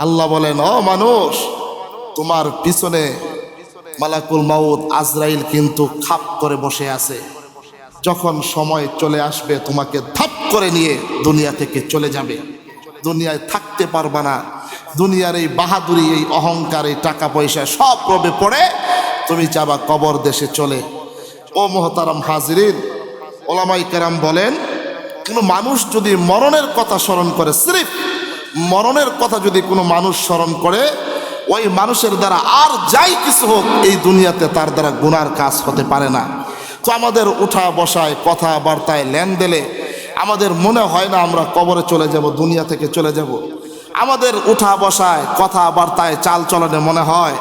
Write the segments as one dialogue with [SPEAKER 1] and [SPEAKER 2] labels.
[SPEAKER 1] আল্লাহ বলেন, ও মানুষ, তোমার পিছনে মালাকুল মাউত আজরাইল কিন্তু খাপ করে বসে আছে। যখন সময় চলে আসবে তোমাকে ধাপ করে নিয়ে দুনিয়া থেকে চলে যাবে, দুনিয়ায় থাকতে পারবা না। দুনিয়ার এই বাহাদুরি, এই অহংকার, এই টাকা পয়সা সব রবে পড়ে তুমি যাবা কবর দেশে চলে। ও মোহতারাম হাজিরিন, ওলামায়ে কেরাম বলেন, কোনো মানুষ যদি মরণের কথা স্মরণ করে, সিরিফ মরণের কথা যদি কোনো মানুষ স্মরণ করে, ওই মানুষের দ্বারা আর যাই কিছু হোক এই দুনিয়াতে তার দ্বারা গুনার কাজ হতে পারে না। তো আমাদের উঠা বসায়, কথাবার্তায়, লেনদেনে আমাদের মনে হয় না আমরা কবরে চলে যাব, দুনিয়া থেকে চলে যাব। আমাদের উঠা বসায়, কথাবার্তায়, চাল চলনে মনে হয়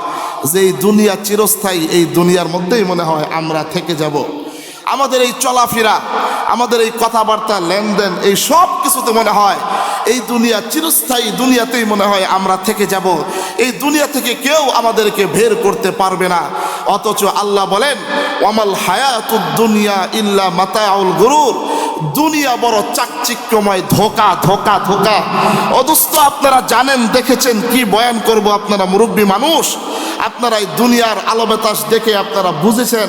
[SPEAKER 1] যে এই দুনিয়া চিরস্থায়ী, এই দুনিয়ার মধ্যেই মনে হয় আমরা থেকে যাব। আমাদের এই চলাফেরা, আমাদের এই কথাবার্তা, লেনদেন, এই সব কিছুতে মনে হয় এই দুনিয়া চিরস্থায়ী, দুনিয়াতেই মনে হয় আমরা থেকে যাব। এই দুনিয়া থেকে কেউ আমাদেরকে বের করতে পারবে না। অথচ আল্লাহ বলেন, ওয়ামাল হায়াতুদ দুনিয়া ইল্লা মাতাউল গুরুর, দুনিয়া বড় চাকচিক্যময়, ধোকা ধোকা ধোকা। অদুস্ত আপনারা জানেন, দেখেছেন, কি বয়ান করব, আপনারা মুরব্বী মানুষ, আপনারা এই দুনিয়ার আলো বাতাস দেখে আপনারা বুঝেছেন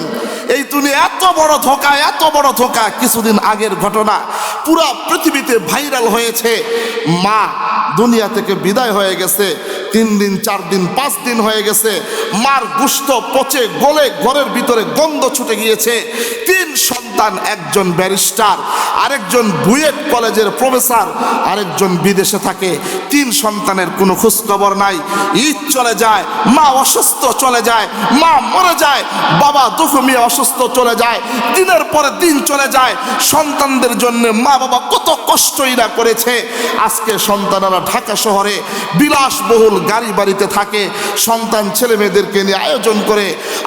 [SPEAKER 1] এই দুনিয়া এত বড় ধোকা, এত বড় ধোকা। কিছুদিন আগের ঘটনা, পুরা পৃথিবীতে ভাইরাল হয়েছে। মা দুনিয়া থেকে বিদায় হয়ে গেছে, 3 দিন 4 দিন 5 দিন হয়ে গেছে। মার গোশত পচে গলে ঘরের ভিতরে গন্ধ ছুটে গিয়েছে। 3 সন্তান, একজন ব্যারিস্টার, আরেকজন বুয়েট কলেজের প্রফেসর, আরেকজন বিদেশে থাকে। 3 সন্তানের কোনো খোঁজ খবর নাই। ঈদ চলে যায়, মা অসুস্থ চলে যায়, মা মরে যায়, বাবা দুঃখমিয়া অসুস্থ চলে যায়, দিনের পরে দিন চলে যায়। সন্তানদের জন্য মা বাবা কত কষ্টই না করেছে। আজকে সন্তানেরা ঢাকা শহরে বিলাসবহুল গাড়ি বাড়িতে থাকে, সন্তান ছেলে মেয়েদেরকে নিয়ে আয়োজন করে,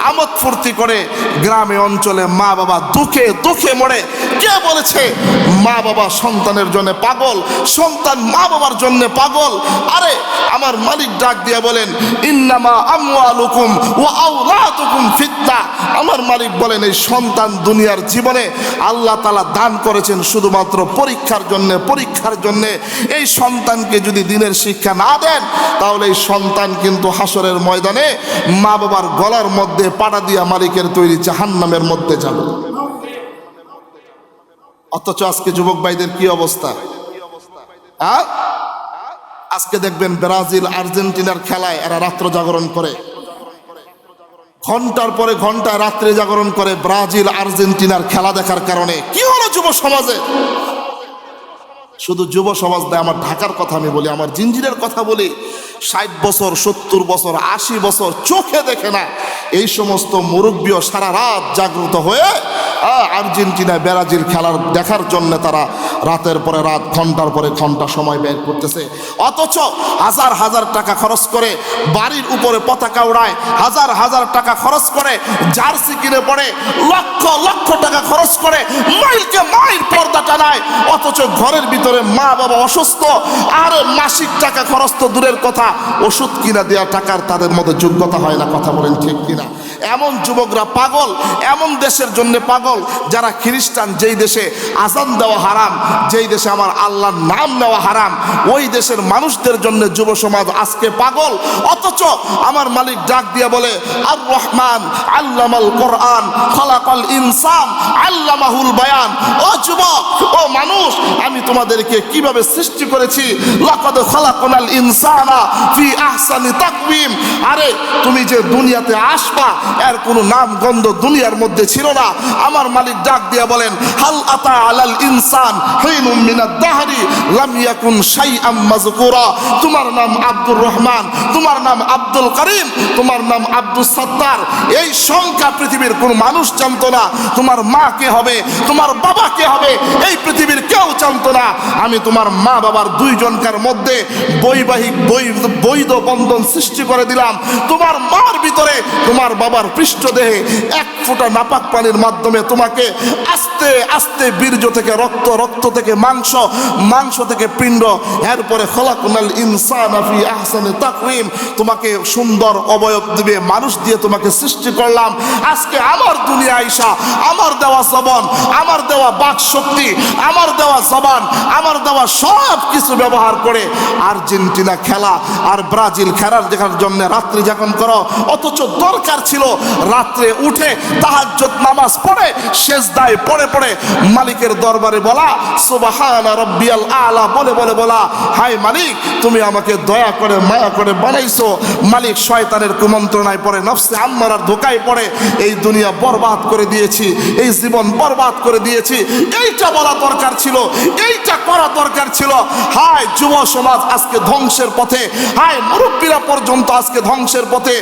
[SPEAKER 1] আমোদ ফুর্তি করে। গ্রামে অঞ্চলে মা বাবা দুঃখে দুঃখে মরে। কে বলেছে মা বাবা সন্তানের জন্য পাগল, সন্তান মা বাবার জন্য পাগল? আরে আমার মালিক ডাক দিয়ে বলেন, ইন্নামা আমওয়ালুকুম ওয়া আওলাদুকুম ফিতনা। আমার মালিক বলেন, এই সন্তান দুনিয়ার জীবনে আল্লাহ তাআলা দান করেছেন শুধুমাত্র পরীক্ষার জন্য, পরীক্ষার জন্য। এই সন্তানকে যদি দিনের শিক্ষা না দেন, তাহলে এই সন্তান কিন্তু হাসরের ময়দানে মা বাবার গলার মধ্যে পাড়া দিয়া মালিকের তৈরি জাহান্নামের মধ্যে যাবে। অথচ আজকে যুবক ভাইদের কি অবস্থা? আজকে দেখবেন ব্রাজিল আর্জেন্টিনার খেলায় এরা রাত্র জাগরণ করে, ঘন্টার পরে ঘন্টা রাত্রে জাগরণ করে ব্রাজিল আর্জেন্টিনার খেলা দেখার কারণে। কি হলো যুব সমাজে? শুধু যুব সমাজ নয়, আমার ঢাকার কথা আমি বলি, আমার জিঞ্জিরের কথা বলি। 60 বছর, 70 বছর, 80 বছর চোখে দেখে না এই সমস্ত মুরব্বীও সারা রাত জাগ্রত হয়ে আর্জেন্টিনা ব্রাজিল খেলার দেখার জন্য তারা রাতের পরে রাত, ঘন্টার পরে ঘন্টা সময় ব্যয় করতেছে। অথচ হাজার হাজার টাকা খরচ করে বাড়ির উপরে পতাকা উড়ায়, হাজার হাজার টাকা খরচ করে জার্সি কিনে পড়ে, লক্ষ লক্ষ টাকা খরচ করে মাইলকে মাইল পর্দা টানায়। অথচ ঘরের ভিতরে মা বাবা অসুস্থ, আর মাসিক টাকা খরচ তো দূরের কথা, ওষুধ কিনা দেওয়া টাকার তাদের মধ্যে যোগ্যতা হয় না। কথা বলেন ঠিক কিনা? এমন যুবকরা পাগল, এমন দেশের জন্য পাগল যারা খ্রিস্টান, যেই দেশে আজান দেওয়া হারাম, যেই দেশে আমার আল্লাহর নাম নেওয়া হারাম, ওই দেশের মানুষদের জন্য যুব সমাজ আজকে পাগল। অথচ আমার মালিক ডাক দিয়ে বলে, আর রহমান আল্লামাল কোরআন খলাকাল ইনসান আল্লামাহুল বায়ান। ও যুবক, ও মানুষ, আমি তোমাদেরকে কিভাবে সৃষ্টি করেছি। লাকাদ খলাকনাল ইনসানা ফি আহসানি তাকওয়িম। আরে তুমি যে দুনিয়াতে আসবা, এর কোনো নাম গন্ধ দুনিয়ার মধ্যে ছিল না। আমার মালিক ডাক দিয়া বলেন, হাল আতা আলাল ইনসান হিনুম মিনাদ দাহরি লাম ইয়াকুন শাইআম মাযকুরা। তোমার নাম আব্দুর রহমান, তোমার নাম আব্দুল করিম, তোমার নাম আব্দুস সাত্তার, এই সংখ্যা পৃথিবীর কোন মানুষ জানতো না। তোমার মা কে হবে, তোমার বাবা কে হবে, এই পৃথিবীর কেউ জানতো না। আমি তোমার মা বাবার 2 জনকার মধ্যে বৈবাহিক বৈধ বন্ধন সৃষ্টি করে দিলাম। তোমার মার ভিতরে তোমার বাবার পৃষ্ঠদেহে 1 ফোঁটা নাপাক পানির মাধ্যমে তোমাকে আস্তে আস্তে বীর্য থেকে রক্ত, রক্ত থেকে মাংস, মাংস থেকে পিণ্ড, এরপরে খলাকনাল ইনসানা ফি আহসানি তাকওয়িম, তোমাকে সুন্দর অবয়ব দিবে মানুষ দিয়ে তোমাকে সৃষ্টি করলাম। আজকে আমার দুনিয়া আইসা আমার দেওয়া জবান, আমার দেওয়া বাক শক্তি, আমার দেওয়া জবান, আমার দেওয়া সব কিছু ব্যবহার করে আর্জেন্টিনা খেলা আর ব্রাজিল খেলার দেখার জন্য রাত্রি যাপন করো। অথচ দরকার ছিল রাত্রে উঠে তাহাজ্জুদ নামাজ পড়ে সেজদায় পড়ে পড়ে মালিকের দরবারে বলা সুবহানা রাব্বিয়াল আলা বলে বলে বলা, হায় মালিক তুমি আমাকে দয়া করে মায়া করে বানাইছো। মালিক শয়তানের কুমন্ত্রণায় পড়ে, নফসে আম্মারার ধোকায় পড়ে এই দুনিয়া বরবাদ করে দিয়েছি, এই জীবন বরবাদ করে দিয়েছি। এইটা বলা দরকার ছিল, এইটা করা দরকার ছিল। হায় যুব সমাজ আজকে ধ্বংসের পথে, হায় মুরব্বীরা পর্যন্ত আজকে ধ্বংসের পথে,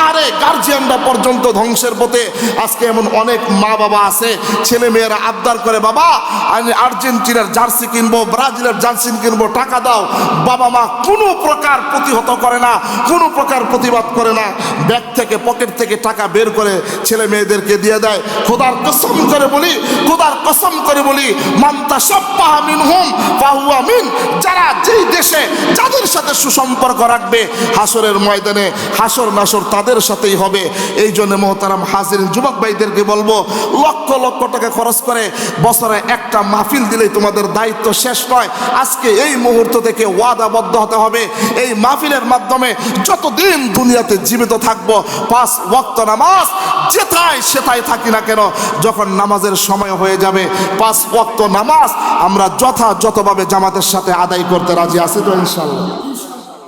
[SPEAKER 1] আরে গার্জিয়ানরা পর্যন্ত ধ্বংসের পথে। আজকে এমন অনেক মা বাবা আছে, ছেলে মেয়েরা আবদার করে বাবা আমি আর্জেন্টিনার জার্সি কিনবো, ব্রাজিলের জার্সি কিনবো, টাকা দাও। বাবা মা কোনো প্রকার প্রতিহত করে না, কোনো প্রকার প্রতিবাদ করে না, ব্যাগ থেকে পকেট থেকে টাকা বের করে ছেলে মেয়েদেরকে দিয়ে দেয়। খোদার কসম করে বলি, খোদার কসম করে বলি, মান তাশাব্বাহা মিনহুম ফাহুয়া মিন, যারা যেই দেশে যাদের সাথে সুসম্পর্ক রাখবে হাসরের ময়দানে হাসর নাসর তাদের সাথেই হবে। এই জন্য মোহতারাম হাজিরিন যুবক ভাইদেরকে বলবো, লক্ষ লক্ষ টাকা খরচ করে বছরে একটা মাহফিল দিলেই তোমাদের দায়িত্ব শেষ নয়। আজকে এই মুহূর্ত থেকে ওয়াদাবদ্ধ হতে হবে, এই মাহফিলের মাধ্যমে যতদিন দুনিয়াতে জীবিত থাকবো 5 ওয়াক্ত নামাজ যেথায় সেথায় থাকি না কেন, যখন নামাজের সময় হয়ে যাবে 5 ওয়াক্ত নামাজ আমরা যথাযথভাবে জামাতের সাথে আদায় করতে রাজি আছি তো ইনশাল্লাহ?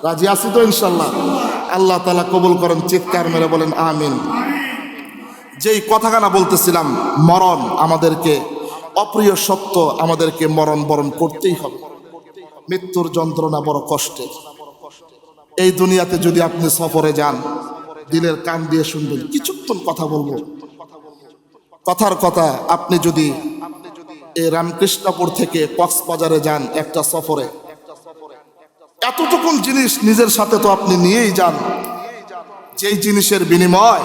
[SPEAKER 1] রাজি আছি তো ইনশাল্লাহ? আল্লাহ তাআলা কবুল করেন, চিৎকার মেরে বলেন আমিন। যেই কথাখানা বলতেছিলাম, মরণ আমাদেরকে, অপ্রিয় সত্য আমাদেরকে মরণ বরণ করতেই হবে। মৃত্যুর যন্ত্রণা বড় কষ্টের। এই দুনিয়াতে যদি আপনি সফরে যান, দিলের কান দিয়ে শুনবেন, কিছুক্ষণ কথা বলবো, কথার কথা। আপনি যদি এই রামকৃষ্ণপুর থেকে কক্সবাজারে যান একটা সফরে, এতটুকুন জিনিস নিজের সাথে তো আপনি নিয়েই যান, যেই জিনিসের বিনিময়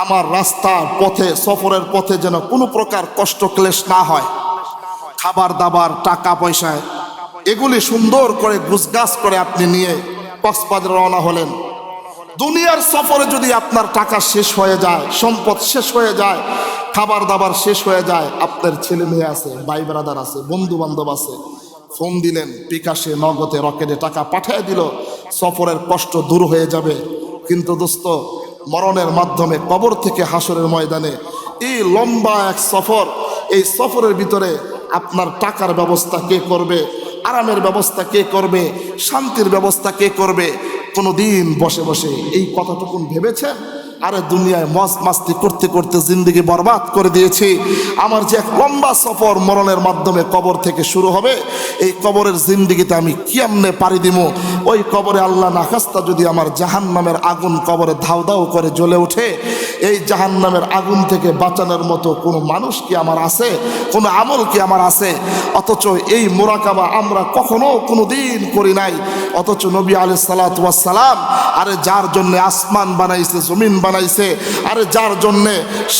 [SPEAKER 1] আমার রাস্তার পথে সফরের পথে যেন কোনো প্রকার কষ্ট ক্লেশ না হয়। খাবার দাবার টাকা পয়সায় এগুলি সুন্দর করে গুছগাছ করে আপনি নিয়ে কক্সবাজারে রওনা হলেন। দুনিয়ার সফরে যদি আপনার টাকা শেষ হয়ে যায়, সম্পদ শেষ হয়ে যায়, খাবার দাবার শেষ হয়ে যায়, আপনার ছেলে মেয়ে আছে, ভাই ব্রাদার আছে, বন্ধু বান্ধব আছে, ফোন দিলেন, বিকাশে নগদে রকেটে টাকা পাঠিয়ে দিল, সফরের কষ্ট দূর হয়ে যাবে। কিন্তু দোস্ত, মরণের মাধ্যমে কবর থেকে হাসরের ময়দানে এই লম্বা এক সফর, এই সফরের ভিতরে আপনার টাকার ব্যবস্থা কে করবে, আরামের ব্যবস্থা কে করবে, শান্তির ব্যবস্থা কে করবে? কোনোদিন বসে বসে এই কথাটুকুন ভেবেছেন? আরে দুনিয়ায় মজ মাস্তি করতে করতে জিন্দগি বরবাদ করে দিয়েছি। আমার যে এক লম্বা সফর মরণের মাধ্যমে কবর থেকে শুরু হবে, এই কবরের জিন্দগিতে আমি কেমনে পাড়ি দিব? ওই কবরে আল্লাহ নাখাস্তা যদি আমার জাহান্নামের আগুন কবরে ধাউ ধাউ করে জ্বলে ওঠে, এই জাহান্নামের আগুন থেকে বাঁচানোর মতো কোনো মানুষ কি আমার আছে? কোনো আমল কি আমার আছে? অথচ এই মুরাকাবা আমরা কখনো কোনো দিন করি নাই। অথচ নবী আলাইহিস সালাতু ওয়াস সালাম, আরে যার জন্য আসমান বানাইছে, জমিন বানাইছে, আরে যার জন্য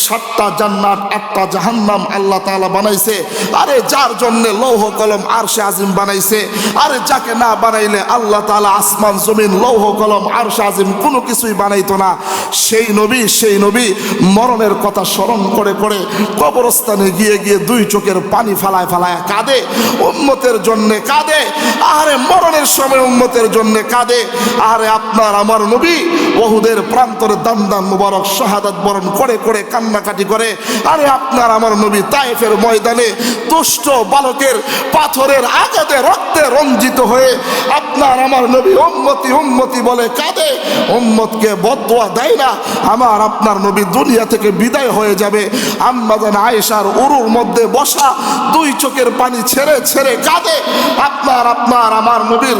[SPEAKER 1] 7টা জান্নাত 8টা জাহান্নাম আল্লাহ তাআলা বানাইছে, আরে যার জন্য লৌহ কলম আরশে আজিম বানাইছে, আরে যাকে না বানাইলে আল্লাহ তাআলা আসমান জমিন লৌহ কলম আরশে আজিম কোনো কিছুই বানাইতো না, সেই নবী মরণের কথা স্মরণ করে করে কবরস্থানে গিয়ে গিয়ে 2 চোখের পানি ফালায় ফালায় কাঁদে, উম্মতের জন্য কাঁদে। আরে মরণের সময় উম্মতের জন্য কাঁদে। আরে আপনার আমার নবী ওহুদের প্রান্তরে দান দান মুবারক শাহাদাত বরণ করে করে কান্নাকাটি করে। আরে আপনার আমার নবী তায়েফের ময়দানে দুষ্ট বালকের পাথরের আঘাতে রক্তে রঞ্জিত হয়ে আপনার আমার নবী উম্মতি উম্মতি বলে কাঁদে, উম্মতকে বদদুয়া দেয় না। আমার আপনার নবী দুনিয়া থেকে বিদায় হয়ে যাবে, আম্মা জান আয়েশার উরুর মধ্যে বসা 2 চোখের পানি ছেড়ে ছেড়ে কাঁদে। আপনার আমার নবীর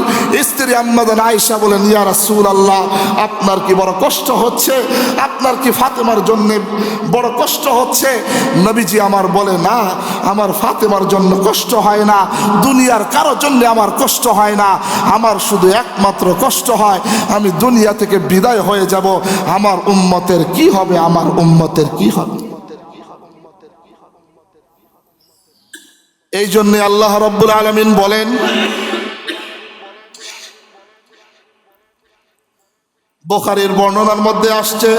[SPEAKER 1] স্ত্রী আম্মা জান আয়েশা বলেন, ইয়া রাসূলুল্লাহ, আপনার কি বড় কষ্ট হচ্ছে? আপনার কি ফাতেমার জন্য বড় কষ্ট হচ্ছে? নবীজি আমার বলে, না, আমার ফাতেমার জন্য কষ্ট হয় না, দুনিয়ার কারোর জন্য আমার কষ্ট হয় না, আমার শুধু একমাত্র কষ্ট হয় আমি দুনিয়া থেকে বিদায় হয়ে যাব, আমার উম্মতের কি হবে, আমার উম্মতের কি হবে? এই জন্য আল্লাহ রাব্বুল আলামিন বলেন, বুখারীর বর্ণনার মধ্যে আসছে,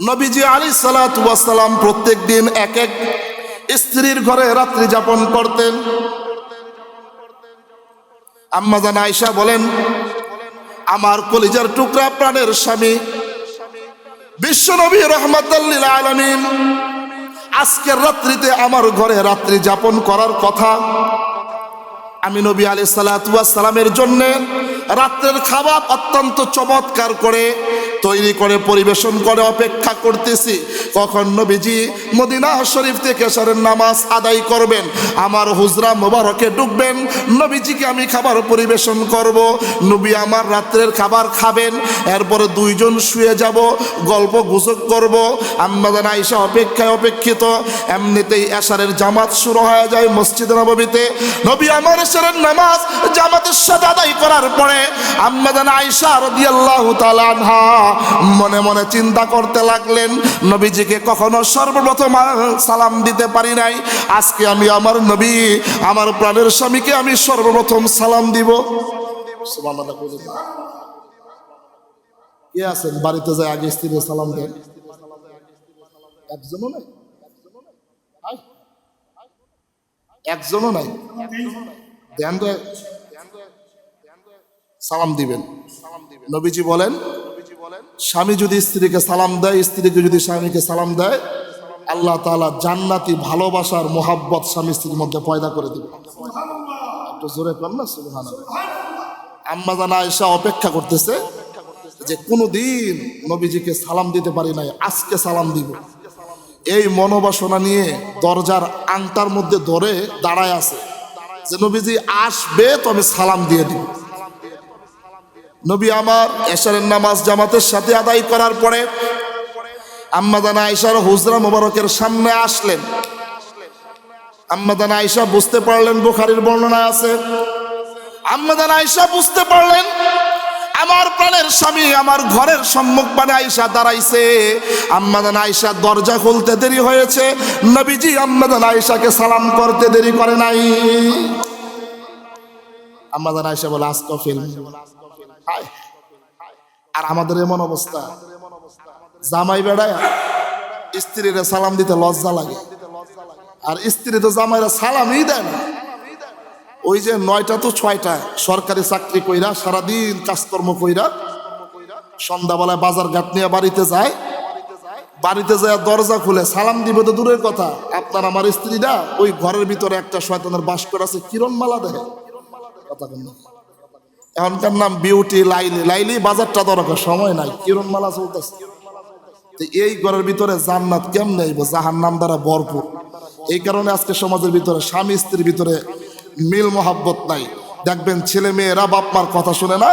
[SPEAKER 1] নবীজি আলাইহিস সালাতু ওয়াস সালাম প্রত্যেক দিন এক এক স্ত্রীর ঘরে রাত্রি যাপন করতেন। আম্মা জান আয়েশা বলেন, আমার কলিজার টুকরা প্রাণের স্বামী বিশ্বনবী রাহমাতাল লিল আলামিন আজকের রাত্রিতে আমার ঘরে রাত্রি যাপন করার কথা। আমি নবী আলাইহিস সালাতু ওয়াস সালামের জন্য রাত্রের খাবার অত্যন্ত চমৎকার করে তৈরি করে পরিবেশন করে অপেক্ষা করতেছি, কখন নবীজি মদিনা শরীফ থেকে এশারের নামাজ আদায় করবেন, আমার হুজরা মোবারকে ঢুকবেন, নবীজিকে আমি খাবার পরিবেশন করব, নবী আমার রাত্রের খাবার খাবেন, এরপরে দুইজন শুয়ে যাব, গল্প গুজব করব। আম্মা জান আয়েশা অপেক্ষায় অপেক্ষিত। এমনিতেই এশারের জামাত শুরু হয়ে যায় মসজিদ নববীতে। নবী আমার এশারের নামাজ জামাতের সাথে আদায় করার পরে আম্মা জান আয়েশা রাদিয়াল্লাহু তাআলা আনহা মনে মনে চিন্তা করতে লাগলেন, নবীজিকে কখনো সর্বপ্রথম সালাম দিতে পারি নাই, আজকে আমি আমার নবী আমার প্রাণের স্বামীকে আমি সর্বপ্রথম সালাম দিব। সুবহানাল্লাহ। কে আছেন বাড়িতে যায় আগে স্ত্রীকে সালাম দেন? একজনও নাই, একজনও নাই। দেন তো সালাম দিবেন। নবীজি বলেন, স্বামী যদি স্ত্রীকে সালাম দেয়, স্ত্রীকে যদি স্বামীকে সালাম দেয়, আল্লাহ তাআলা জান্নাতি ভালোবাসার মোহাব্বত স্বামী স্ত্রীর মধ্যে পয়দা করে দিবে। একটু জোরে কর না সুবহানাল্লাহ। আম্মা জান আয়েশা অপেক্ষা করতেছে যে কোনোদিন নবীজিকে সালাম দিতে পারি নাই, আজকে সালাম দিব। এই মনোবাসনা নিয়ে দরজার আংটার মধ্যে ধরে দাঁড়ায় আছে যে নবীজি আসবে তো আমি সালাম দিয়ে দিব। নবী আমার এশারের নামাজ জামাতের সাথে আদায় করার পরে আম্মা জান আয়েশার হুজরা মোবারকের সামনে আসলেন। আম্মা জান আয়েশা বুঝতে পারলেন, বুখারীর বর্ণনা আছে, আম্মা জান আয়েশা বুঝতে পারলেন আমার প্রাণের স্বামী আমার ঘরের সম্মুখপানে আয়েশা দাঁড়াইছে। আম্মা জান আয়েশা দরজা খুলতে দেরি হয়েছে, নবীজি আম্মা জান আয়েশাকে সালাম করতে দেরি করে নাই। আম্মা জান আয়েশা বলে আস্তাগফির। আর আমাদের এমন অবস্থা, জামাই বেড়ায় স্ত্রীরা সালাম দিতে লজ্জা লাগে, আর স্ত্রী তো জামাইরা সালামই দেয় না। ওই যে 9টা to 6টা সরকারি চাকরি কইরা সারাদিন কাজকর্ম কইরা সন্ধ্যাবেলায় বাজার ঘাট নিয়ে বাড়িতে যায়, বাড়িতে যায় দরজা খুলে সালাম দিবে তো দূরের কথা, আপনার আমার স্ত্রীরা ওই ঘরের ভিতরে একটা শয়তানের বাস করে আছে, কিরণমালা দেখে কথা বল না। এখনকার নাম বিউটি লাইলি, লাইলি বাজারটা দরকার, সময় নাই, কিরণমালা চলতেছে। এই ঘরের ভিতরে জান্নাত কেমনে আইব? জাহান্নাম দ্বারা ভরপুর। এই কারণে আজকে সমাজের ভিতরে স্বামী স্ত্রীর ভিতরে মিল মোহাব্বত নাই। দেখবেন ছেলে মেয়েরা বাপ মার কথা শুনে না,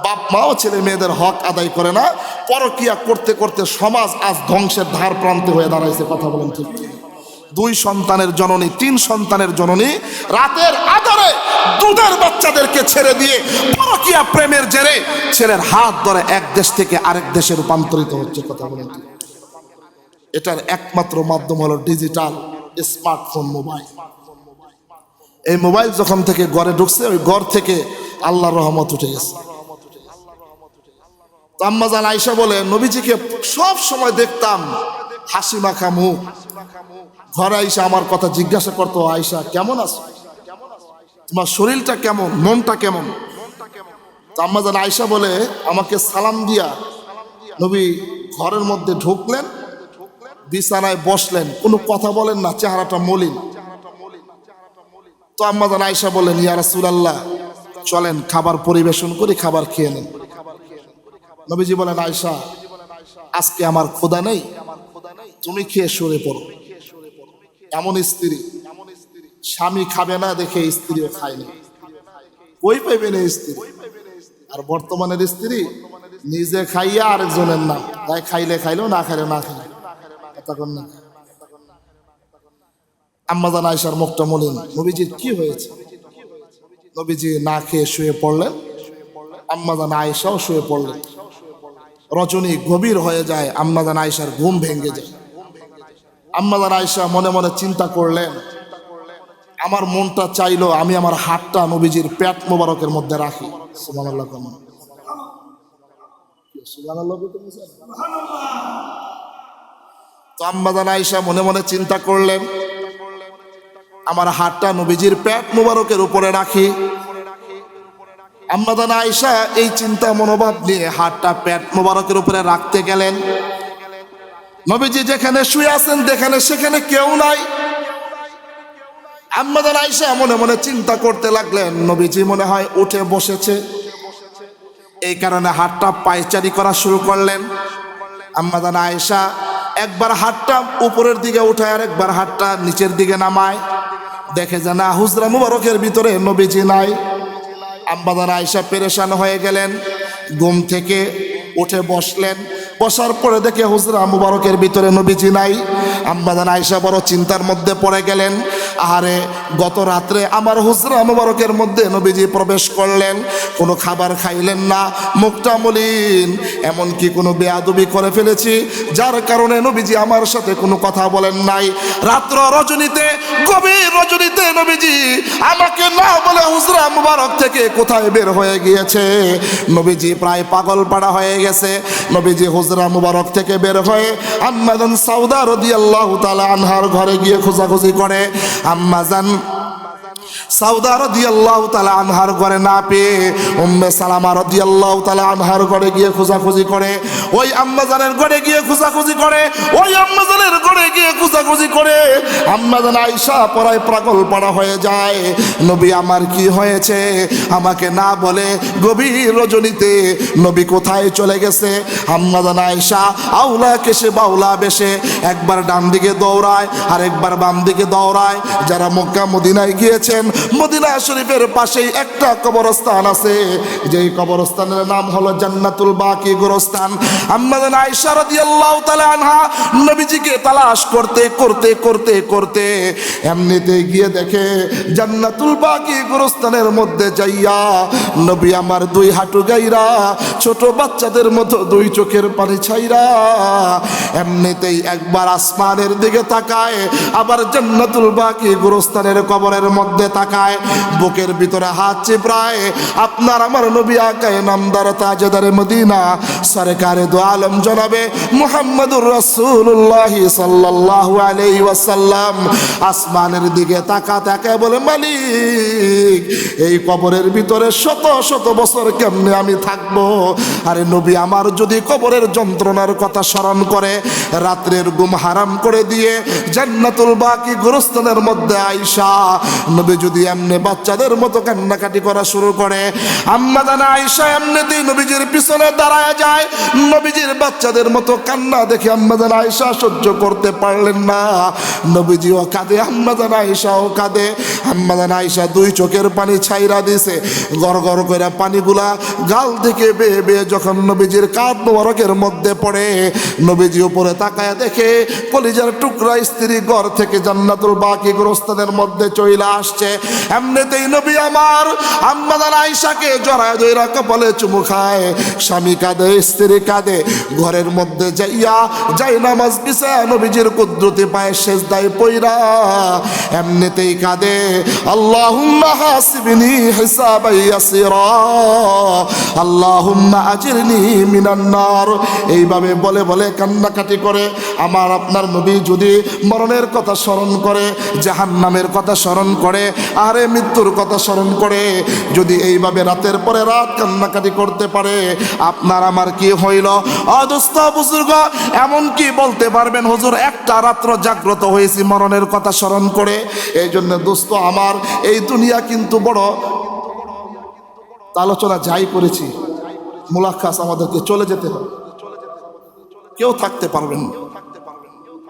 [SPEAKER 1] বাপ মাও ছেলে মেয়েদের হক আদায় করে না। পরকিয়া করতে করতে সমাজ আজ ধ্বংসের ধার প্রান্তে হয়ে দাঁড়াইছে। কথা বলেন ঠিক? 2 সন্তানের জননী, 3 সন্তানের জননী রাতের আধারে দুধের বাচ্চাদেরকে ছেড়ে দিয়ে পরকিয়া প্রেমের জেরে ছেলের হাত ধরে এক দেশ থেকে আরেক দেশে রূপান্তরিত হচ্ছে। কথা বলেন ঠিক? এটার একমাত্র মাধ্যম হলো ডিজিটাল স্মার্টফোন, মোবাইল। এই মোবাইল যখন থেকে ঘরে ঢুকছে, ওই ঘর থেকে আল্লাহর রহমত উঠে গেছে। আম্মা জান আয়েশা বলে, নবীজিকে সব সময় দেখতাম হাসি মাখা মুখ, ঘরে আয়েশা আমার কথা জিজ্ঞাসা করতো, আয়েশা কেমন আছো, তোমার শরীরটা কেমন, মনটা কেমন? আম্মা জান আয়েশা বলে, আমাকে সালাম দিয়া নবী ঘরের মধ্যে ঢুকলেন, বিছানায় বসলেন, কোনো কথা বলেন না, চেহারাটা মলিন। তো আম্মা জান আয়েশা বলেন, ইয়া রাসূলুল্লাহ চলেন খাবার পরিবেশন করি, খাবার খেয়ে নেন। নবীজি বলেন, আয়েশা আজকে আমার ক্ষুধা নেই, তুমি খেয়ে সরে পড়ো। এমন স্ত্রী, স্বামী খাবে না দেখে স্ত্রীও খায় না, ওই পাইবে না স্ত্রী। আর বর্তমানের স্ত্রী নিজে খাইয়া আরেকজনের নাম, তাই খাইলে খাইলো, না খাইলে না খাইলে। আম্মা জান আয়েশার মুখটা মলিন। নবীজির কি হয়েছে? নবীজি না খেয়ে শুয়ে পড়লেন, আম্মা জান আয়েশাও শুয়ে পড়লেন। রজনী গভীর হয়ে যায়, আম্মা জান আয়েশার ঘুম ভেঙে যায়। আম্মা জান আয়েশা মনে মনে চিন্তা করলেন, আমার মনটা চাইলো আমি আমার হাতটা নবীজির পেট মোবারকের মধ্যে রাখি। সুবহানাল্লাহ। সুবহানাল্লাহ। তো আম্মা জান আয়েশা মনে মনে চিন্তা করলেন, আমার হাতটা নবীজির পেট মোবারকের উপরে রাখি। আম্মা জান আয়েশা এই চিন্তা মনোভাব নিয়ে হাতটা পেট মোবারকের উপরে রাখতে গেলেন। নবীজি যেখানে শুয়ে আছেন যেখানে সেখানে কেউ নাই। আম্মা জান আয়েশা মনে মনে চিন্তা করতে লাগলেন, নবীজি মনে হয় উঠে বসেছে, এই কারণে হাতটা পায়চারি করা শুরু করলেন। আম্মা জান আয়েশা একবার হাতটা উপরের দিকে উঠায় আর একবার হাতটা নিচের দিকে নামায়, দেখে যে না, হুজরা মুবারকের ভিতরে নবীজি নাই। আম্মা জান আয়েশা পেরেশান হয়ে গেলেন, ঘুম থেকে উঠে বসলেন, বসার পরে দেখে হুজরা মুবারকের ভিতরে নবীজি নাই। আম্মা জান আয়েশা বড় চিন্তার মধ্যে পড়ে গেলেন, আরে গত রাত্রে আমার হুজরা মুবারকের মধ্যে নবীজি প্রবেশ করলেন, কোনো খাবার খাইলেন না, মুখটা মলিন, এমনকি কোনো বেয়াদবি করে ফেলেছি যার কারণে নবীজি আমার সাথে কোনো কথা বলেন নাই। রাত্র রজনীতে, গভীর রজনীতে নবীজি আমাকে না বলে হুজরা মুবারক থেকে কোথায় বের হয়ে গিয়েছে। নবীজি প্রায় পাগল পাড়া হয়ে গেছে। নবীজি হুজরা মুবারক থেকে বের হয়ে আম্মা জান সাউদা রাদিয়াল্লাহু তাআলা আনহার ঘরে গিয়ে খোঁজাখুঁজি করে। আম্মা জান সাউদা রাদিয়াল্লাহু তাআলা আনহার ঘরে না পেয়ে উম্মে সালামা রাদিয়াল্লাহু তাআলা আনহার ঘরে গিয়ে খোঁজাখুঁজি করে, ওই আম্মা জানের ঘরে গিয়ে খোঁজাখুঁজি করে, ওই আম্মা জানের ঘরে গিয়ে খোঁজাখুঁজি করে। আম্মা জান আয়েশা পরায় পাগল পাড়া হয়ে যায়, নবী আমার কি হয়েছে আমাকে না বলে গভীর রজনীতে নবী কোথায় চলে গেছে। আম্মা জান আয়েশা আউলা কেশে বাউলা বেশে একবার ডান দিকে দৌড়ায় আর একবার বাম দিকে দৌড়ায়। যারা মক্কা মদিনায় গিয়েছেন, মদিনা শরীফের পাশেই একটা কবরস্থান আছে, যেই কবরস্থানের নাম হলো জান্নাতুল বাকি গোরস্থান। আম্মা জান আয়েশা রাদিয়াল্লাহু তাআলা আনহা নবীজিকে তালাশ করতে করতে করতে করতে এমনিতে গিয়ে দেখে জান্নাতুল বাকি গোরস্থানের মধ্যে যাইয়া নবী আমার দুই হাঁটু গাইরা ছোট বাচ্চাদের মতো দুই চোখের পানি ছাইরা এমনিতেই একবার আসমানের দিকে তাকায়, আবার জান্নাতুল বাকি গোরস্থানের কবরের মধ্যে তাকায়, বুকের ভিতরে হাত চিপড়ায়। আপনার আমার নবী আকায়ে নামদার তাজদারে মদিনা সরকারে দু আলম জনাবে মুহাম্মদুর রাসূলুল্লাহ সাল্লাল্লাহু আলাইহি ওয়াসাল্লাম আসমানের দিকে তাকায় বলে, মালিক এই কবরের ভিতরে শত শত বছর কেমনে আমি থাকবো? আরে নবী আমার যদি কবরের যন্ত্রণার কথা স্মরণ করে রাত্রের ঘুম হারাম করে দিয়ে জান্নাতুল বাকি গোরস্থানের মধ্যে আয়েশা নবী যদি এমনি বাচ্চাদের মতো কান্নাকাটি করা শুরু করে, আম্মা জান আয়েশা এমনিতেই নবীজির পিছনে দাঁড়ায় যায়। নবীজির বাচ্চাদের মতো কান্না দেখে আম্মা জান আয়েশা সহ্য করতে পারলেন না, নবীজিও কাঁদে, আম্মা জান আয়েশাও কাঁদে। আম্মা জান আয়েশা দুই চোখের পানি ছাইরা দিছে, গড় গড় করে পানিগুলা গাল থেকে বেয়ে বেয়ে যখন নবীজির কাঁধ মোবারকের মধ্যে পড়ে, নবীজি উপরে তাকায় দেখে কলিজার টুকরা স্ত্রী ঘর থেকে জান্নাতুল বাকি গোরস্থানের মধ্যে চইলা আসছে। এমনিতেই নবী আমার আম্মা জান আয়েশাকে জড়ায় ধইরা কপালে চুমু খায়, স্বামী কাঁদে, স্ত্রী কাঁদে। ঘরের মধ্যে যাইয়া যাই নামাজ বিছায়া নবীজির কুদরতি পায়ে সেজদায় পইরা এমনিতেই কাঁদে, আল্লাহুম্মা হাসিবনি হিসাবান ইয়াসিরা, আল্লাহুম্মা আজিরনি মিনান নার। এইভাবে বলে বলে কান্নাকাটি করে। আমার আপনার নবী যদি মরণের কথা স্মরণ করে, জাহান্নামের কথা স্মরণ করে, আরে মৃত্যুর কথা স্মরণ করে, যদি এইভাবে রাতের পরে রাত কান্নাকাটি করতে পারে, আপনার আমার কি হইল? অদোস্ত বুজুর্গ এমন কি বলতে পারবেন, হুজুর একটা রাত্র জাগ্রত হয়েছি মরণের কথা স্মরণ করে? এই জন্য দোস্ত আমার, এই দুনিয়া কিন্তু বড় আলোচনা যাই করেছি, মুলাক্কাস আমাদেরকে চলে যেতে হবে, কেউ থাকতে পারবেন না।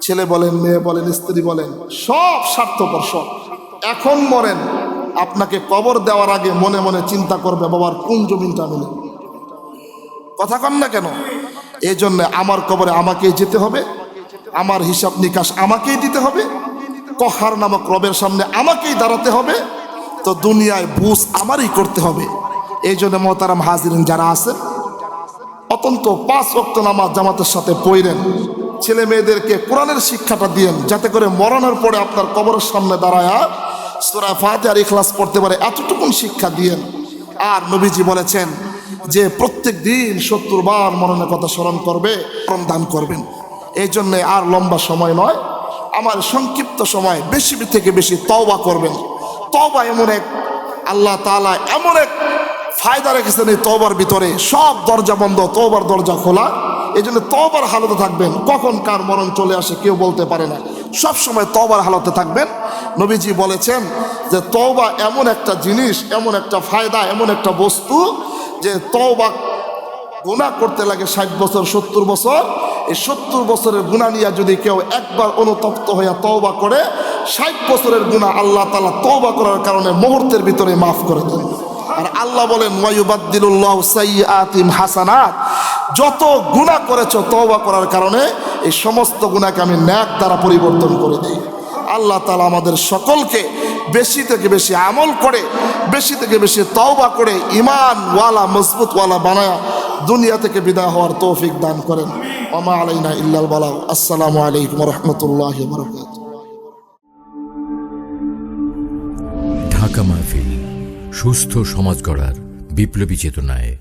[SPEAKER 1] ছেলে বলেন, মেয়ে বলেন, স্ত্রী বলেন, সব স্বার্থপর, সব। এখন মরেন, আপনাকে কবর দেওয়ার আগে মনে মনে চিন্তা করবে, বাবার কোন জমিনটা মিলে। কথা কন না কেন? এই জন্য আমার কবরে আমাকেই যেতে হবে, আমার হিসাব নিকাশ আমাকেই দিতে হবে, কহার নামক রবের সামনে আমাকেই দাঁড়াতে হবে, তো দুনিয়ায় বুঝ আমারই করতে হবে। এই জন্য মোহতারাম হাজিরিন যারা আছেন, অত্যন্ত 5 ওয়াক্ত নামাজ জামাতের সাথে পড়েন, ছেলে মেয়েদেরকে কোরআনের শিক্ষাটা দিয়েন, যাতে করে মরণের পরে আপনার কবরের সামনে দাঁড়ায়া সূরা ফাতিহা আর ইখলাস পড়তে পারে, এতটুকুন শিক্ষা দিয়েন। আর নবীজি বলেছেন যে প্রত্যেক দিন 70 বার মরণের কথা স্মরণ করবে, দান করবেন। এই জন্যে আর লম্বা সময় নয়, আমার সংক্ষিপ্ত সময় বেশি থেকে বেশি তওবা করবেন। তওবা এমন এক, আল্লাহ তাআলা এমন এক ফায়দা রেখেছেন এই তওবার ভিতরে। সব দরজা বন্ধ, তওবার দরজা খোলা। এই জন্য তওবার হালতে থাকবেন। কখন কার মরণ চলে আসে কেউ বলতে পারে না। সব সময় তওবার হালতে থাকবেন। নবীজি বলেছেন যে তওবা এমন একটা জিনিস, এমন একটা ফায়দা, এমন একটা বস্তু যে তওবা গুনাহ করতে লাগে 60 বছর 70 বছর। এই 70 বছরের গুনাহ নিয়ে যদি কেউ একবার অনুতপ্ত হইয়া তওবা করে, 60 বছরের গুনাহ আল্লাহ তাআলা তওবা করার কারণে মুহূর্তের ভিতরে মাফ করে দেন। আর আল্লাহ বলেন ওয়ায়ুবাদদিলুল্লাহু সাইয়্যাতিহিম হাসানাত, যত গুনাহ করেছো তওবা করার কারণে এই সমস্ত গুনাহকে আমি নেক দ্বারা পরিবর্তন করে দেই। আল্লাহ তাআলা আমাদের সকলকে বেশি থেকে বেশি আমল করে, বেশি থেকে বেশি তওবা করে ঈমানওয়ালা মজবুতওয়ালা বানায়া দুনিয়া থেকে বিদায় হওয়ার তৌফিক দান করেন। ওয়া মা আলাইনা ইল্লাল বালাগ। আসসালামু আলাইকুম ওয়া রাহমাতুল্লাহি ওয়া বারাকাতুহু।
[SPEAKER 2] ঢাকা মাহফিল, সুস্থ সমাজ গড়ার বিপ্লবী চেতনায়।